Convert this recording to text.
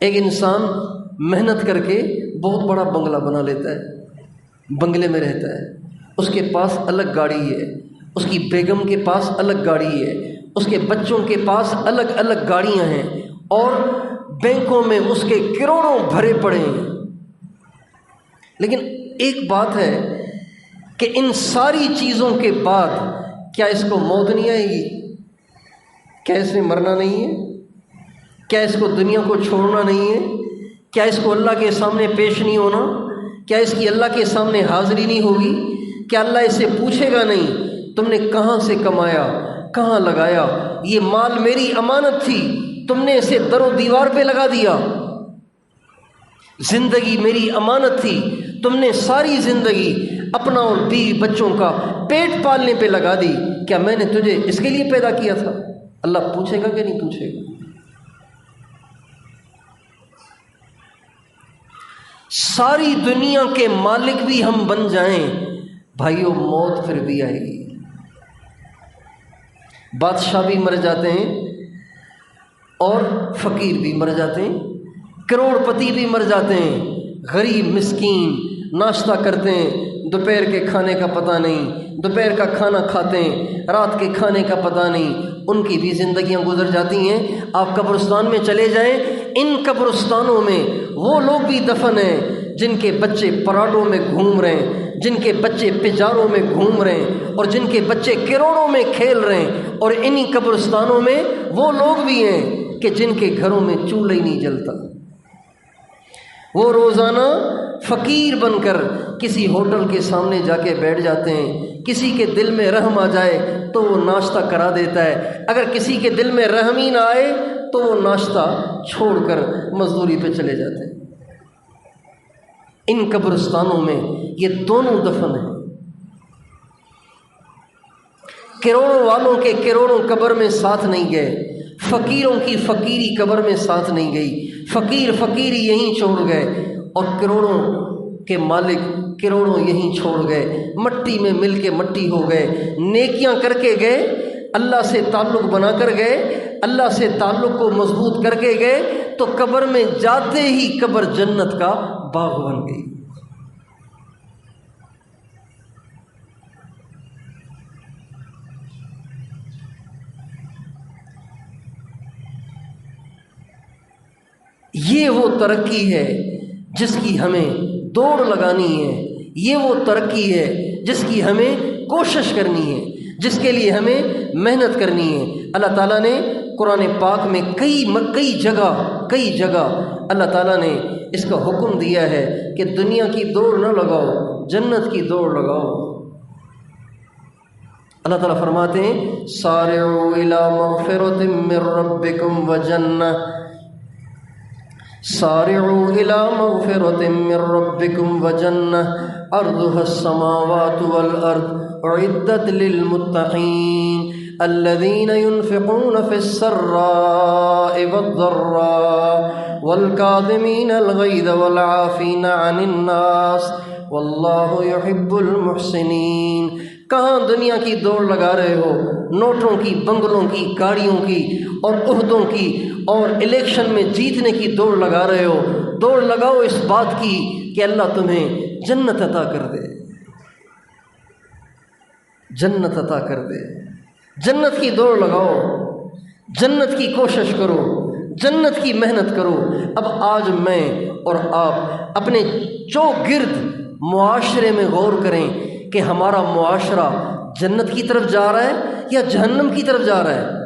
ایک انسان محنت کر کے بہت بڑا بنگلہ بنا لیتا ہے، بنگلے میں رہتا ہے، اس کے پاس الگ گاڑی ہے، اس کی بیگم کے پاس الگ گاڑی ہے، اس کے بچوں کے پاس الگ الگ گاڑیاں ہیں، اور بینکوں میں اس کے کروڑوں بھرے پڑے ہیں۔ لیکن ایک بات ہے کہ ان ساری چیزوں کے بعد کیا اس کو موت نہیں آئے گی؟ کیا اس نے مرنا نہیں ہے؟ کیا اس کو دنیا کو چھوڑنا نہیں ہے؟ کیا اس کو اللہ کے سامنے پیش نہیں ہونا؟ کیا اس کی اللہ کے سامنے حاضری نہیں ہوگی؟ کیا اللہ اسے پوچھے گا نہیں تم نے کہاں سے کمایا، کہاں لگایا؟ یہ مال میری امانت تھی، تم نے اسے در و دیوار پہ لگا دیا۔ زندگی میری امانت تھی، تم نے ساری زندگی اپنا اور بیوی بچوں کا پیٹ پالنے پہ لگا دی۔ کیا میں نے تجھے اس کے لیے پیدا کیا تھا؟ اللہ پوچھے گا کہ نہیں پوچھے گا؟ ساری دنیا کے مالک بھی ہم بن جائیں بھائیو، موت پھر بھی آئے گی۔ بادشاہ بھی مر جاتے ہیں اور فقیر بھی مر جاتے ہیں، کروڑ پتی بھی مر جاتے ہیں، غریب مسکین ناشتہ کرتے ہیں، دوپہر کے کھانے کا پتہ نہیں، دوپہر کا کھانا کھاتے ہیں، رات کے کھانے کا پتہ نہیں، ان کی بھی زندگیاں گزر جاتی ہیں۔ آپ قبرستان میں چلے جائیں، ان قبرستانوں میں وہ لوگ بھی دفن ہیں جن کے بچے پراڈوں میں گھوم رہے ہیں، جن کے بچے پجاروں میں گھوم رہے ہیں، اور جن کے بچے کروڑوں میں کھیل رہے ہیں، اور انہی قبرستانوں میں وہ لوگ بھی ہیں کہ جن کے گھروں میں چولہا ہی نہیں جلتا۔ وہ روزانہ فقیر بن کر کسی ہوٹل کے سامنے جا کے بیٹھ جاتے ہیں، کسی کے دل میں رحم آ جائے تو وہ ناشتہ کرا دیتا ہے، اگر کسی کے دل میں رحم ہی نہ آئے تو وہ ناشتہ چھوڑ کر مزدوری پہ چلے جاتے ہیں۔ ان قبرستانوں میں یہ دونوں دفن ہیں۔ کروڑوں والوں کے کروڑوں قبر میں ساتھ نہیں گئے، فقیروں کی فقیری قبر میں ساتھ نہیں گئی، فقیر فقیری یہیں چھوڑ گئے، اور کروڑوں کے مالک کروڑوں یہیں چھوڑ گئے، مٹی میں مل کے مٹی ہو گئے۔ نیکیاں کر کے گئے، اللہ سے تعلق بنا کر گئے، اللہ سے تعلق کو مضبوط کر کے گئے، تو قبر میں جاتے ہی قبر جنت کا باغ بن گئی۔ یہ وہ ترقی ہے جس کی ہمیں دوڑ لگانی ہے، یہ وہ ترقی ہے جس کی ہمیں کوشش کرنی ہے، جس کے لیے ہمیں محنت کرنی ہے۔ اللہ تعالیٰ نے قرآن پاک میں کئی جگہ اللہ تعالیٰ نے اس کا حکم دیا ہے کہ دنیا کی دوڑ نہ لگاؤ، جنت کی دوڑ لگاؤ۔ اللہ تعالیٰ فرماتے ہیں سارعوا الی مغفرۃ من ربکم وجنہ، سارعوا الی مغفرۃ من ربکم وجنہ عرضها السماوات والارض اعدت للمتقین الذین ينفقون في السراء والضراء والكاظمین الغیظ والعافین عن الناس واللہ يحب المحسنین۔ کہاں دنیا کی دوڑ لگا رہے ہو؟ نوٹوں کی، بنگلوں کی، گاڑیوں کی اور عہدوں کی اور الیکشن میں جیتنے کی دوڑ لگا رہے ہو؟ دوڑ لگاؤ اس بات کی کہ اللہ تمہیں جنت عطا کر دے، جنت عطا کر دے۔ جنت کی دوڑ لگاؤ، جنت کی کوشش کرو، جنت کی محنت کرو۔ اب آج میں اور آپ اپنے چوگرد معاشرے میں غور کریں کہ ہمارا معاشرہ جنت کی طرف جا رہا ہے یا جہنم کی طرف جا رہا ہے؟